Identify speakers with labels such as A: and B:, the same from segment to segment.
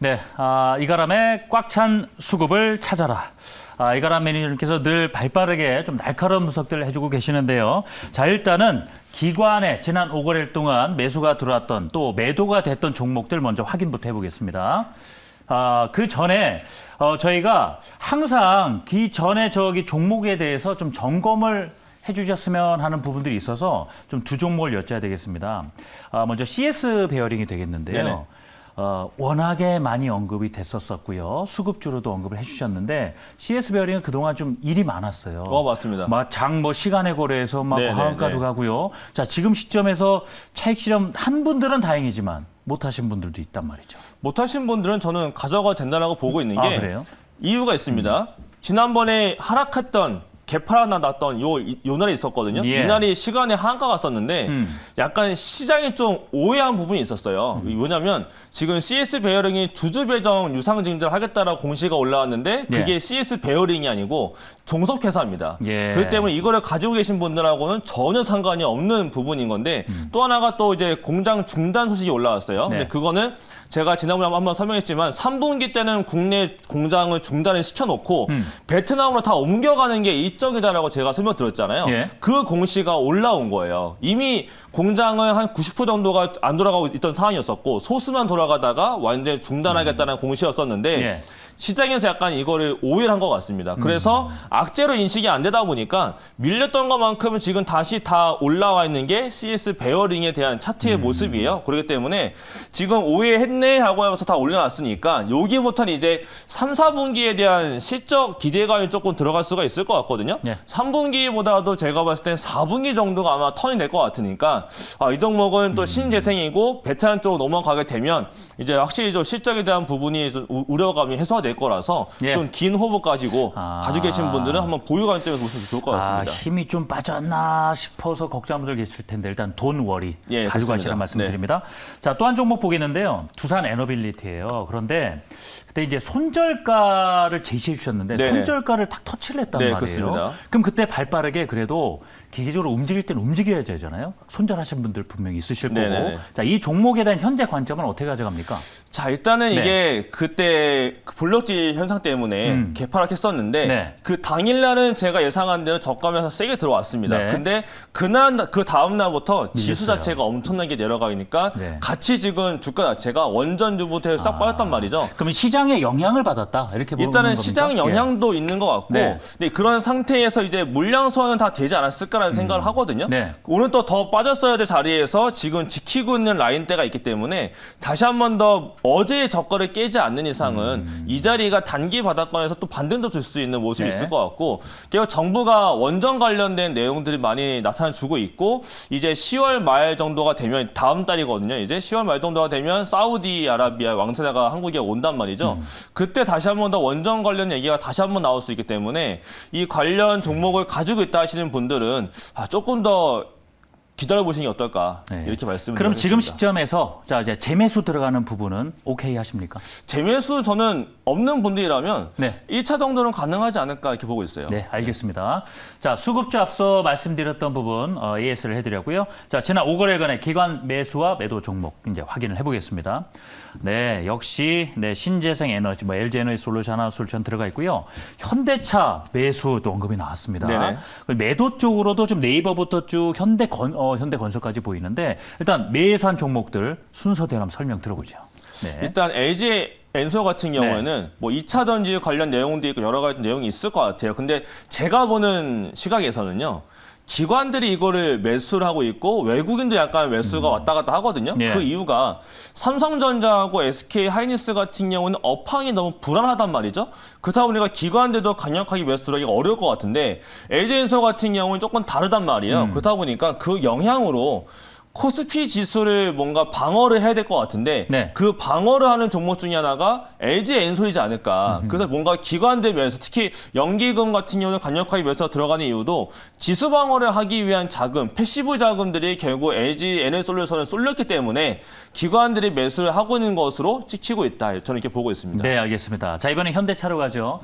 A: 네, 이가람의 꽉 찬 수급을 찾아라. 이가람 매니저님께서 늘 발빠르게 좀 날카로운 분석들을 해주고 계시는데요. 자, 일단은 기관에 지난 5거래일 동안 매수가 들어왔던 또 매도가 됐던 종목들 먼저 확인부터 해보겠습니다. 그 전에 저희가 항상 기존의 종목에 대해서 좀 점검을 해주셨으면 하는 부분들이 있어서 좀 두 종목을 여쭤야 되겠습니다. 먼저 CS 베어링이 되겠는데요.
B: 네네.
A: 워낙에 많이 언급이 됐었고요. 수급주로도 언급을 해주셨는데 CS 베어링은 그동안 좀 일이 많았어요.
B: 맞습니다.
A: 시간에 거래해서
B: 네네네.
A: 하한가도 가고요. 자, 지금 시점에서 차익 실현 한 분들은 다행이지만 못하신 분들도 있단 말이죠.
B: 못하신 분들은 저는 가져가도 된다고 보고 있는 게
A: 그래요?
B: 이유가 있습니다. 지난번에 하락했던 개파라 났던 요 날이 있었거든요.
A: 예.
B: 이날이 시간에 한가가 갔었는데 약간 시장이 좀 오해한 부분이 있었어요. 왜냐하면 지금 CS 베어링이 주주 배정 유상 증자를 하겠다라고 공시가 올라왔는데 그게
A: 예.
B: CS 베어링이 아니고 종속회사입니다.
A: 예.
B: 그렇기 때문에 이거를 가지고 계신 분들하고는 전혀 상관이 없는 부분인 건데 또 하나가 또 이제 공장 중단 소식이 올라왔어요.
A: 네.
B: 근데 그거는 제가 지난번에 한번 설명했지만 3분기 때는 국내 공장을 중단을 시켜놓고 베트남으로 다 옮겨가는 게 일정이다라고 제가 설명드렸잖아요.
A: 예.
B: 그 공시가 올라온 거예요. 이미 공장은 한 90% 정도가 안 돌아가고 있던 상황이었었고 소수만 돌아가다가 완전히 중단하겠다는 공시였었는데
A: 예.
B: 시장에서 약간 이거를 오해를 한 것 같습니다. 그래서 악재로 인식이 안 되다 보니까 밀렸던 것만큼은 지금 다시 다 올라와 있는 게 CS 베어링에 대한 차트의 모습이에요. 그렇기 때문에 지금 오해했네 하고 하면서 다 올려놨으니까 여기부터는 이제 3, 4분기에 대한 실적 기대감이 조금 들어갈 수가 있을 것 같거든요.
A: 예.
B: 3분기보다도 제가 봤을 땐 4분기 정도가 아마 턴이 될 것 같으니까 이 종목은 또 신재생이고 베테랑 쪽으로 넘어가게 되면 이제 확실히 좀 실적에 대한 부분이 좀 우려감이 해소가 될 거라서
A: 예.
B: 좀 긴 호흡 가지고 가지고 계신 분들은 한번 보유 관점에서 보시면 좋을 것 같습니다.
A: 힘이 좀 빠졌나 싶어서 걱정한 분들 계실 텐데 일단 돈 워리
B: 예,
A: 가지고
B: 그렇습니다.
A: 가시라는 말씀드립니다. 자, 또 한 종목 보겠는데요. 두산 에너빌리티예요. 그런데 그때 이제 손절가를 제시해 주셨는데
B: 네네.
A: 손절가를 탁 터치를 했단
B: 네,
A: 말이에요.
B: 그렇습니다.
A: 그럼 그때 발빠르게 그래도 기계적으로 움직일 때는 움직여야 되잖아요. 손절하신 분들 분명히 있으실 거고.
B: 네네네.
A: 자, 이 종목에 대한 현재 관점은 어떻게 가져갑니까?
B: 자, 일단은
A: 네.
B: 이게 그때 그 블록지 현상 때문에 개파락했었는데
A: 네.
B: 그 당일날은 제가 예상한 대로 저가면서 세게 들어왔습니다.
A: 네.
B: 근데 그 다음 날부터 지수
A: 밀렸어요.
B: 자체가 엄청나게 내려가니까
A: 네.
B: 같이 지금 주가 자체가 원전주부터 싹 빠졌단 말이죠.
A: 그러면 시장에 영향을 받았다 이렇게 보는
B: 일단은
A: 겁니까?
B: 시장 영향도 있는 것 같고
A: 네.
B: 근데 그런 상태에서 이제 물량 소화는 다 되지 않았을까라는 생각을 하거든요.
A: 네.
B: 오늘 또 더 빠졌어야 될 자리에서 지금 지키고 있는 라인대가 있기 때문에 다시 한 번 더 어제의 저가를 깨지 않는 이상은 이 자리가 단기 바닥권에서 또 반등도 줄 수 있는 모습이
A: 네.
B: 있을 것 같고 결국 정부가 원전 관련된 내용들이 많이 나타나주고 있고 이제 10월 말 정도가 되면 다음 달이거든요. 이제 10월 말 정도가 되면 사우디아라비아 왕세자가 한국에 온단 말이죠. 그때 다시 한 번 더 원전 관련 얘기가 다시 한 번 나올 수 있기 때문에 이 관련 종목을 가지고 있다 하시는 분들은 조금 더 기다려보시는 게 어떨까
A: 네.
B: 이렇게 말씀을
A: 그럼 지금
B: 드리겠습니다.
A: 시점에서 자 이제 재매수 들어가는 부분은 오케이 하십니까?
B: 재매수 저는 없는 분들이라면
A: 네.
B: 1차 정도는 가능하지 않을까 이렇게 보고 있어요.
A: 네, 알겠습니다. 자, 수급주 앞서 말씀드렸던 부분 AS를 해드렸고요. 자, 지난 5거래간의 기관 매수와 매도 종목 이제 확인을 해보겠습니다. 네, 역시 네 신재생 에너지, LG 에너지 솔루션, 하나솔루션 들어가 있고요. 현대차 매수도 언급이 나왔습니다.
B: 네네.
A: 매도 쪽으로도 좀 네이버부터 쭉 현대건설까지 보이는데 일단 매수한 종목들 순서대로 한번 설명 들어보죠. 네.
B: 일단 LG 엔소 같은 경우에는 뭐 2차 전지 관련 내용도 있고 여러 가지 내용이 있을 것 같아요. 근데 제가 보는 시각에서는요. 기관들이 이거를 매수를 하고 있고 외국인도 약간 매수가 왔다 갔다 하거든요.
A: 예.
B: 그 이유가 삼성전자하고 SK 하이닉스 같은 경우는 업황이 너무 불안하단 말이죠. 그렇다 보니까 기관들도 강력하게 매수를 하기가 어려울 것 같은데 LG엔소 같은 경우는 조금 다르단 말이에요. 그렇다 보니까 그 영향으로 코스피 지수를 뭔가 방어를 해야 될 것 같은데
A: 네.
B: 그 방어를 하는 종목 중에 하나가 LG 엔솔이지 않을까. 그래서 뭔가 기관들 매수, 특히 연기금 같은 경우는 강력하게 매수가 들어가는 이유도 지수 방어를 하기 위한 자금, 패시브 자금들이 결국 LG 에너솔루션을 쏠렸기 때문에 기관들이 매수를 하고 있는 것으로 찍히고 있다. 저는 이렇게 보고 있습니다.
A: 네, 알겠습니다. 자, 이번에 현대차로 가죠.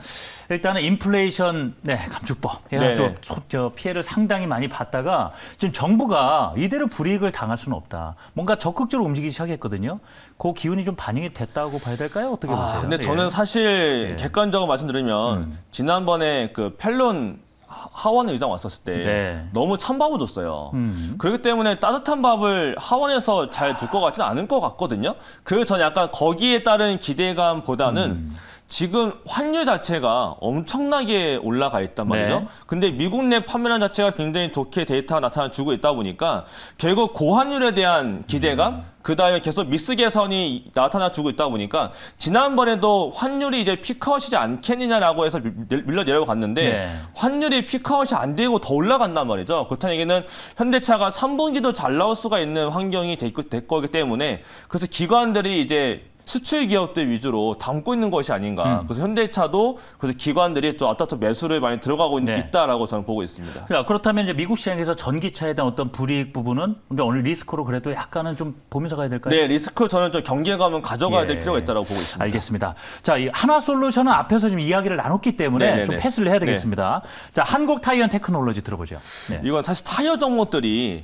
A: 일단은 인플레이션 감축법 해가지고
B: 네네.
A: 피해를 상당히 많이 봤다가 지금 정부가 이대로 불이익을 당할 수는 없다. 뭔가 적극적으로 움직이기 시작했거든요. 그 기운이 좀 반영이 됐다고 봐야 될까요? 어떻게 보세요?
B: 근데 저는
A: 예.
B: 사실
A: 예.
B: 객관적으로 말씀드리면 지난번에 그 펠론 하원 의장 왔었을 때
A: 네.
B: 너무 찬 밥을 줬어요. 그렇기 때문에 따뜻한 밥을 하원에서 잘 줄 것 같지는 않은 것 같거든요. 그래서 저는 약간 거기에 따른 기대감보다는 지금 환율 자체가 엄청나게 올라가 있단 말이죠.
A: 네.
B: 근데 미국 내 판매량 자체가 굉장히 좋게 데이터가 나타나주고 있다 보니까 결국 고환율에 대한 기대감, 그다음에 계속 미스 개선이 나타나주고 있다 보니까 지난번에도 환율이 이제 피크아웃이지 않겠느냐라고 해서 밀려 내려갔는데
A: 네.
B: 환율이 피크아웃이 안 되고 더 올라간단 말이죠. 그렇다는 얘기는 현대차가 3분기도 잘 나올 수가 있는 환경이 될 거기 때문에 그래서 기관들이 이제 수출 기업들 위주로 담고 있는 것이 아닌가. 그래서 현대차도 그래서 기관들이 좀 앞다퉈 매수를 많이 들어가고
A: 네.
B: 있다라고 저는 보고 있습니다.
A: 그렇다면 이제 미국 시장에서 전기차에 대한 어떤 불이익 부분은 근데 오늘 리스크로 그래도 약간은 좀 보면서 가야 될까요?
B: 네, 리스크 저는 좀 경계감은 가져가야 될
A: 예.
B: 필요가 있다고 보고 있습니다.
A: 알겠습니다. 자, 이 하나솔루션은 앞에서 지금 이야기를 나눴기 때문에
B: 네네네.
A: 좀 패스를 해야 되겠습니다. 자, 한국 타이어 테크놀로지 들어보죠. 네.
B: 이건 사실 타이어 종목들이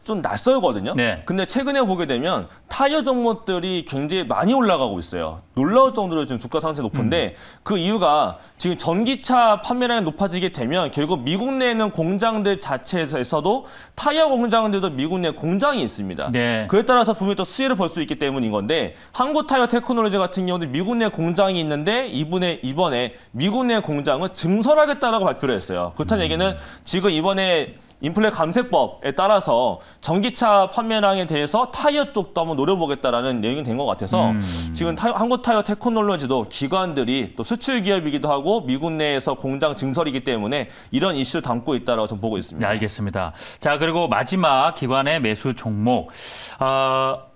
B: 좀 낯설거든요.
A: 네.
B: 근데 최근에 보게 되면 타이어 종목들이 굉장히 많이 올라가고 있어요. 놀라울 정도로 지금 주가 상승이 높은데 그 이유가 지금 전기차 판매량이 높아지게 되면 결국 미국 내에 있는 공장들 자체에서도 타이어 공장들도 미국 내에 공장이 있습니다.
A: 네.
B: 그에 따라서 분명히 또 수혜를 볼 수 있기 때문인 건데 한국 타이어 테크놀로지 같은 경우는 미국 내 공장이 있는데 이번에 미국 내 공장을 증설하겠다라고 발표를 했어요. 그렇다는 얘기는 지금 이번에 인플레 감세법에 따라서 전기차 판매량에 대해서 타이어 쪽도 한번 노려보겠다라는 내용이 된 것 같아서 지금 한국 타이어 테크놀로지도 기관들이 또 수출 기업이기도 하고 미국 내에서 공장 증설이기 때문에 이런 이슈를 담고 있다라고 좀 보고 있습니다.
A: 네, 알겠습니다. 자, 그리고 마지막 기관의 매수 종목.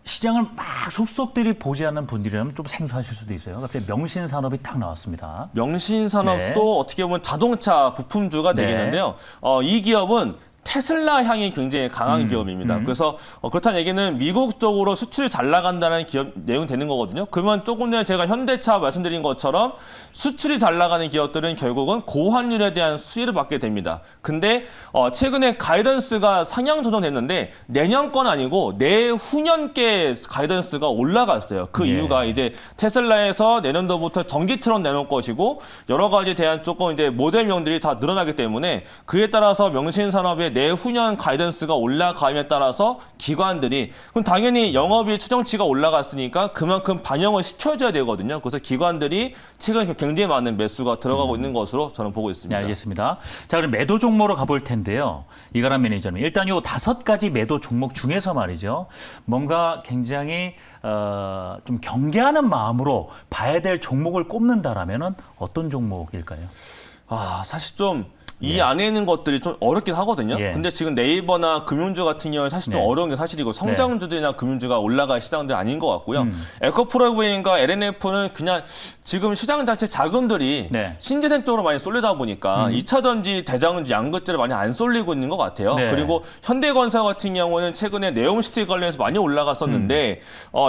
A: 시장을 막 속속들이 보지 않는 분들이라면 좀 생소하실 수도 있어요. 갑자기 명신산업이 딱 나왔습니다.
B: 명신산업도
A: 네.
B: 어떻게 보면 자동차 부품주가
A: 네.
B: 되겠는데요. 이 기업은 테슬라 향이 굉장히 강한 기업입니다. 그래서 그렇다는 얘기는 미국 쪽으로 수출이 잘 나간다는 기업 내용이 되는 거거든요. 그러면 조금 전에 제가 현대차 말씀드린 것처럼 수출이 잘 나가는 기업들은 결국은 고환율에 대한 수혜를 받게 됩니다. 근데 최근에 가이던스가 상향 조정됐는데 내년 건 아니고 내후년께 가이던스가 올라갔어요. 그
A: 예.
B: 이유가 이제 테슬라에서 내년도부터 전기 트럭 내놓을 것이고 여러 가지에 대한 조금 이제 모델명들이 다 늘어나기 때문에 그에 따라서 명신산업의 내후년 가이던스가 올라감에 따라서 기관들이 그럼 당연히 영업이익 추정치가 올라갔으니까 그만큼 반영을 시켜줘야 되거든요. 그래서 기관들이 최근에 굉장히 많은 매수가 들어가고 있는 것으로 저는 보고
A: 네,
B: 있습니다.
A: 알겠습니다. 자, 그럼 매도 종목으로 가볼 텐데요. 이가람 매니저는 일단 요 5가지 매도 종목 중에서 말이죠. 뭔가 굉장히 좀 경계하는 마음으로 봐야 될 종목을 꼽는다라면은 어떤 종목일까요?
B: 사실 좀 이 안에 있는 것들이 좀 어렵긴 하거든요.
A: 예.
B: 근데 지금 네이버나 금융주 같은 경우는 사실 좀
A: 네.
B: 어려운 게 사실이고 성장주들이나 금융주가 올라갈 시장들이 아닌 것 같고요.
A: 음.
B: 에코프로그램과 LNF는 그냥 지금 시장 자체 자금들이
A: 네.
B: 신재생 쪽으로 많이 쏠리다 보니까 2차 전지, 대장은지 양극재를 많이 안 쏠리고 있는 것 같아요.
A: 네.
B: 그리고 현대건설 같은 경우는 최근에 네옴시티 관련해서 많이 올라갔었는데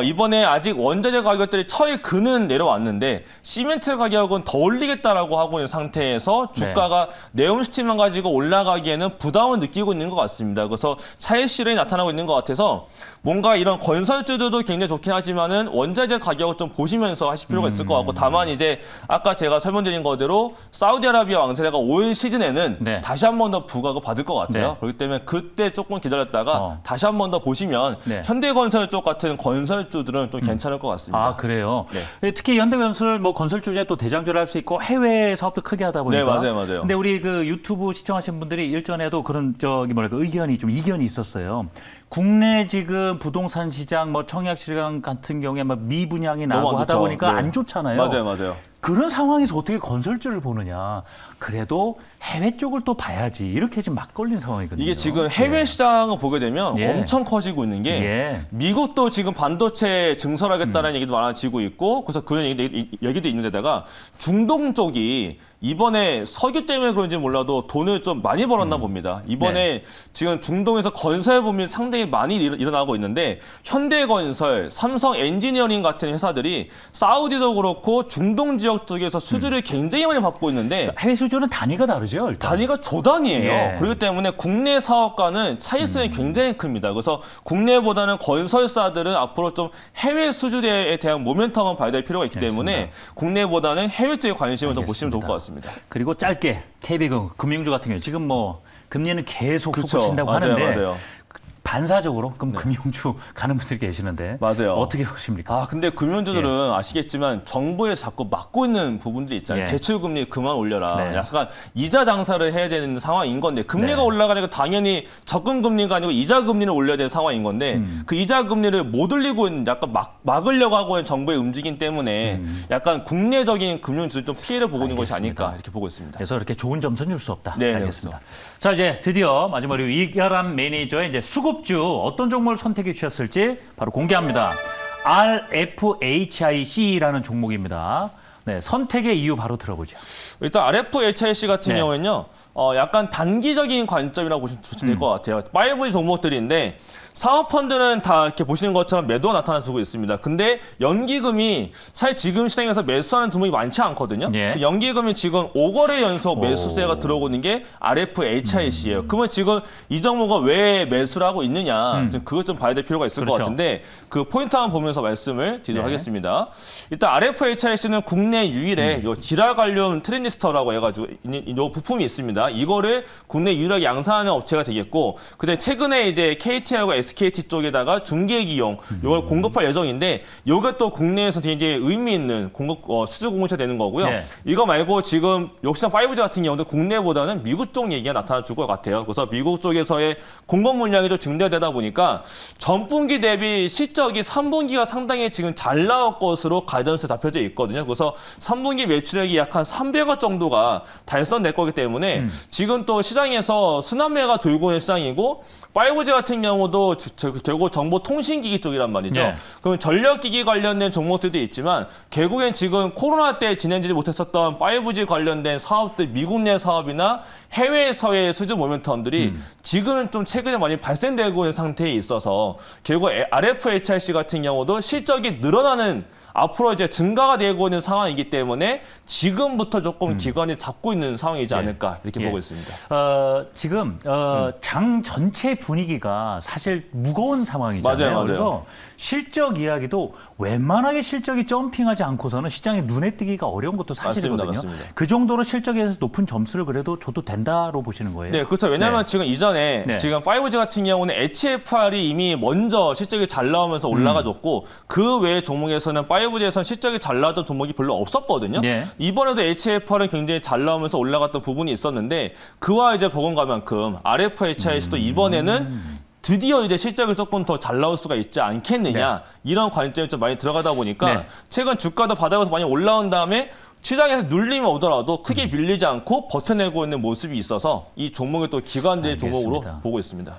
B: 이번에 아직 원자재 가격들이 처에 그는 내려왔는데 시멘트 가격은 더 올리겠다라고 하고 있는 상태에서 주가가 네옴시티만 가지고 올라가기에는 부담을 느끼고 있는 것 같습니다. 그래서 차익 실현이 나타나고 있는 것 같아서 뭔가 이런 건설주들도 굉장히 좋긴 하지만은 원자재 가격을 좀 보시면서 하실 필요가 있을 것 같고 다만 이제 아까 제가 설명드린 거대로 사우디아라비아 왕세자가 올 시즌에는
A: 네.
B: 다시 한 번 더 부각을 받을 것 같아요.
A: 네.
B: 그렇기 때문에 그때 조금 기다렸다가 다시 한 번 더 보시면
A: 네.
B: 현대건설 쪽 같은 건설주들은 좀 괜찮을 것 같습니다.
A: 아, 그래요?
B: 네.
A: 특히 현대건설 뭐 건설주 중에 또 대장주를 할 수 있고 해외 사업도 크게 하다 보니까.
B: 네, 맞아요.
A: 근데 우리 그 유튜브 시청하신 분들이 일전에도 그런 이견이 있었어요. 국내 지금 부동산 시장, 뭐 청약 시장 같은 경우에 막 미분양이
B: 너무
A: 나고
B: 안
A: 하다
B: 좋죠.
A: 보니까
B: 네.
A: 안 좋잖아요.
B: 맞아요.
A: 그런 상황에서 어떻게 건설주를 보느냐. 그래도 해외 쪽을 또 봐야지. 이렇게 지금 막 걸린 상황이거든요.
B: 이게 지금 해외 시장을 보게 되면
A: 예.
B: 엄청 커지고 있는 게
A: 예.
B: 미국도 지금 반도체 증설하겠다는 얘기도 많아지고 있고 그래서 그런 얘기도 있는 데다가 중동 쪽이 이번에 석유 때문에 그런지 몰라도 돈을 좀 많이 벌었나 봅니다. 이번에 지금 중동에서 건설 붐이 상당히 많이 일어나고 있는데 현대건설, 삼성 엔지니어링 같은 회사들이 사우디도 그렇고 중동 지역 지역 쪽에서 수주를 굉장히 많이 받고 있는데
A: 해외 수주는 단위가 다르죠. 일단.
B: 단위가 조단위예요.
A: 예.
B: 그렇기 때문에 국내 사업과는 차이성이 굉장히 큽니다. 그래서 국내보다는 건설사들은 앞으로 좀 해외 수주에 대한 모멘텀을 봐야 될 필요가 있기 때문에 국내보다는 해외 쪽에 관심을 더 보시면 좋을 것 같습니다.
A: 그리고 짧게 KB금 금융주 같은 경우 지금 뭐 금리는 계속
B: 그렇죠.
A: 솟구친다고
B: 맞아요,
A: 하는데
B: 맞아요.
A: 반사적으로 그럼 금융주 가는 분들 계시는데
B: 맞아요.
A: 어떻게 보십니까?
B: 아, 근데 금융주들은 아시겠지만 정부에 자꾸 막고 있는 부분들이 있잖아요.
A: 예.
B: 대출금리 그만 올려라.
A: 네.
B: 약간 이자 장사를 해야 되는 상황인 건데 금리가
A: 네.
B: 올라가니까 당연히 적금금리가 아니고 이자 금리를 올려야 되는 상황인 건데 그 이자 금리를 못 올리고 있는 약간 막으려고 하고 있는 정부의 움직임 때문에 약간 국내적인 금융주들 좀 피해를 보고 있는 것이 아닐까 이렇게 보고 있습니다.
A: 그래서 이렇게 좋은 점수는 줄 수 없다.
B: 네,
A: 알겠습니다. 자, 이제 드디어 마지막으로 이가람 매니저의 이제 수급주 어떤 종목을 선택해 주셨을지 바로 공개합니다. RFHIC라는 종목입니다. 네, 선택의 이유 바로 들어보죠.
B: 일단 RFHIC 같은
A: 네.
B: 경우에는요, 약간 단기적인 관점이라고 보시면 될 것 같아요. 5G 종목들인데 사모펀드는 다 이렇게 보시는 것처럼 매도가 나타나고 있습니다. 근데 연기금이 사실 지금 시장에서 매수하는 종목이 많지 않거든요.
A: 예.
B: 그 연기금이 지금 5거래 연속 매수세가 들어오고 있는 게 RFHIC예요. 그러면 지금 이 종목은 왜 매수를 하고 있느냐, 그것 좀 봐야 될 필요가 있을 것
A: 그렇죠.
B: 같은데 그 포인트 한번 보면서 말씀을 드리도록
A: 네.
B: 하겠습니다. 일단 RFHIC는 국내 유일의 요 지라갈륨 트랜지스터라고 해가지고 이 부품이 있습니다. 이거를 국내 유일하게 양산하는 업체가 되겠고, 근데 최근에 이제 KT하고 SKT 쪽에다가 중계기용 이걸 공급할 예정인데, 이게 또 국내에서 되게 의미 있는 수주 공급차 되는 거고요.
A: 네.
B: 이거 말고 지금 역시나 5G 같은 경우도 국내보다는 미국 쪽 얘기가 나타나줄 것 같아요. 그래서 미국 쪽에서의 공급 물량이 좀 증대되다 보니까 전분기 대비 실적이 3분기가 상당히 지금 잘 나올 것으로 가이던스 잡혀져 있거든요. 그래서 3분기 매출액이 약 한 300억 정도가 달성될 거기 때문에 지금 또 시장에서 순환매가 돌고 있는 시장이고, 5G 같은 경우도 결국 정보통신기기 쪽이란 말이죠.
A: 네.
B: 그럼 전력기기 관련된 종목들도 있지만 결국엔 지금 코로나 때 진행되지 못했었던 5G 관련된 사업들, 미국 내 사업이나 해외에서의 수주 모멘텀들이 지금은 좀 최근에 많이 발생되고 있는 상태에 있어서 결국 RFHIC 같은 경우도 실적이 늘어나는 앞으로 이제 증가가 되고 있는 상황이기 때문에 지금부터 조금 기관이 잡고 있는 상황이지 않을까 이렇게 보고 있습니다.
A: 지금 장 전체 분위기가 사실 무거운 상황이잖아요.
B: 맞아요.
A: 그래서 실적 이야기도 웬만하게 실적이 점핑하지 않고서는 시장에 눈에 띄기가 어려운 것도 사실이거든요.
B: 맞습니다.
A: 그 정도로 실적에 대해서 높은 점수를 그래도 줘도 된다로 보시는 거예요.
B: 네, 그렇죠. 왜냐하면 지금 이전에
A: 네.
B: 지금 5G 같은 경우는 HFR이 이미 먼저 실적이 잘 나오면서 올라가줬고 그 외의 종목에서는 5G에서는 실적이 잘 나왔던 종목이 별로 없었거든요.
A: 네.
B: 이번에도 HFR은 굉장히 잘 나오면서 올라갔던 부분이 있었는데 그와 이제 버금가만큼 RFHIC도 이번에는 드디어 이제 실적이 조금 더 잘 나올 수가 있지 않겠느냐 이런 관점이 좀 많이 들어가다 보니까
A: 네.
B: 최근 주가도 바닥에서 많이 올라온 다음에 시장에서 눌림이 오더라도 크게 밀리지 않고 버텨내고 있는 모습이 있어서 이 종목이 또 기관들의 종목으로
A: 알겠습니다.
B: 보고 있습니다.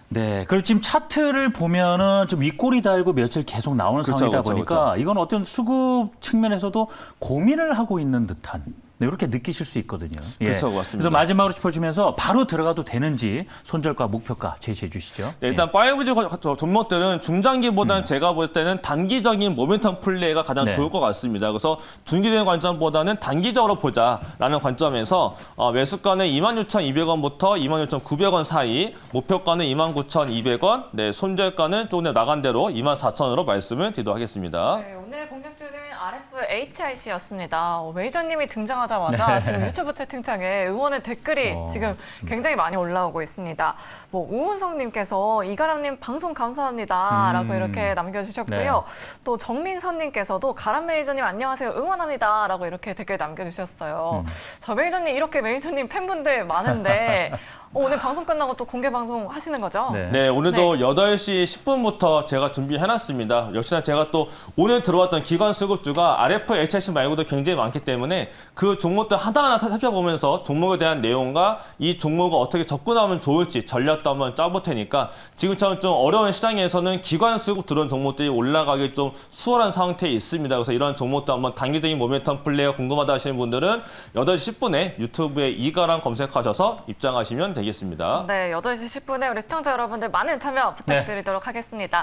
A: 네, 그리고 지금 차트를 보면은 좀 윗꼬리 달고 며칠 계속 나오는
B: 그렇죠,
A: 상황이다
B: 그렇죠,
A: 보니까 이건 어떤 수급 측면에서도 고민을 하고 있는 듯한 네, 이렇게 느끼실 수 있거든요.
B: 그렇죠, 맞습니다.
A: 그래서 마지막으로 짚어주면서 바로 들어가도 되는지 손절가, 목표가 제시해 주시죠.
B: 네, 일단 5G 종목들은 중장기보다는 제가 볼 때는 단기적인 모멘텀 플레이가 가장
A: 네.
B: 좋을 것 같습니다. 그래서 중기적인 관점보다는 단기적으로 보자라는 관점에서 매수가는 26,200원부터 26,900원 사이, 목표가는 29,200원, 네, 손절가는 조금 더 나간 대로 24,000원으로 말씀을 드리도록 하겠습니다.
C: 네, 오늘 공략주는 RFHIC였습니다. 매니저님이 등장하자마자 지금 유튜브 채팅창에 응원의 댓글이 지금 굉장히 많이 올라오고 있습니다. 뭐 우은성님께서 이가람님 방송 감사합니다라고 이렇게 남겨주셨고요. 또 정민선님께서도 가람 매니저님 안녕하세요 응원합니다라고 이렇게 댓글 남겨주셨어요. 자, 매니저님 이렇게 매니저님 팬분들 많은데 오늘 방송 끝나고 또 공개 방송 하시는 거죠?
B: 네, 오늘도 8시 10분부터 제가 준비해놨습니다. 역시나 제가 또 오늘 들어왔던 기관 수급주가 RFHIC 말고도 굉장히 많기 때문에 그 종목들 하나하나 살펴보면서 종목에 대한 내용과 이 종목을 어떻게 접근하면 좋을지 전략도 한번 짜볼 테니까 지금처럼 좀 어려운 시장에서는 기관 수급 들어온 종목들이 올라가기 좀 수월한 상태에 있습니다. 그래서 이런 종목도 한번 단기적인 모멘텀 플레이가 궁금하다 하시는 분들은 8시 10분에 유튜브에 이가람 검색하셔서 입장하시면 되겠습니다.
C: 네, 8시 10분에 우리 시청자 여러분들 많은 참여 부탁드리도록 하겠습니다.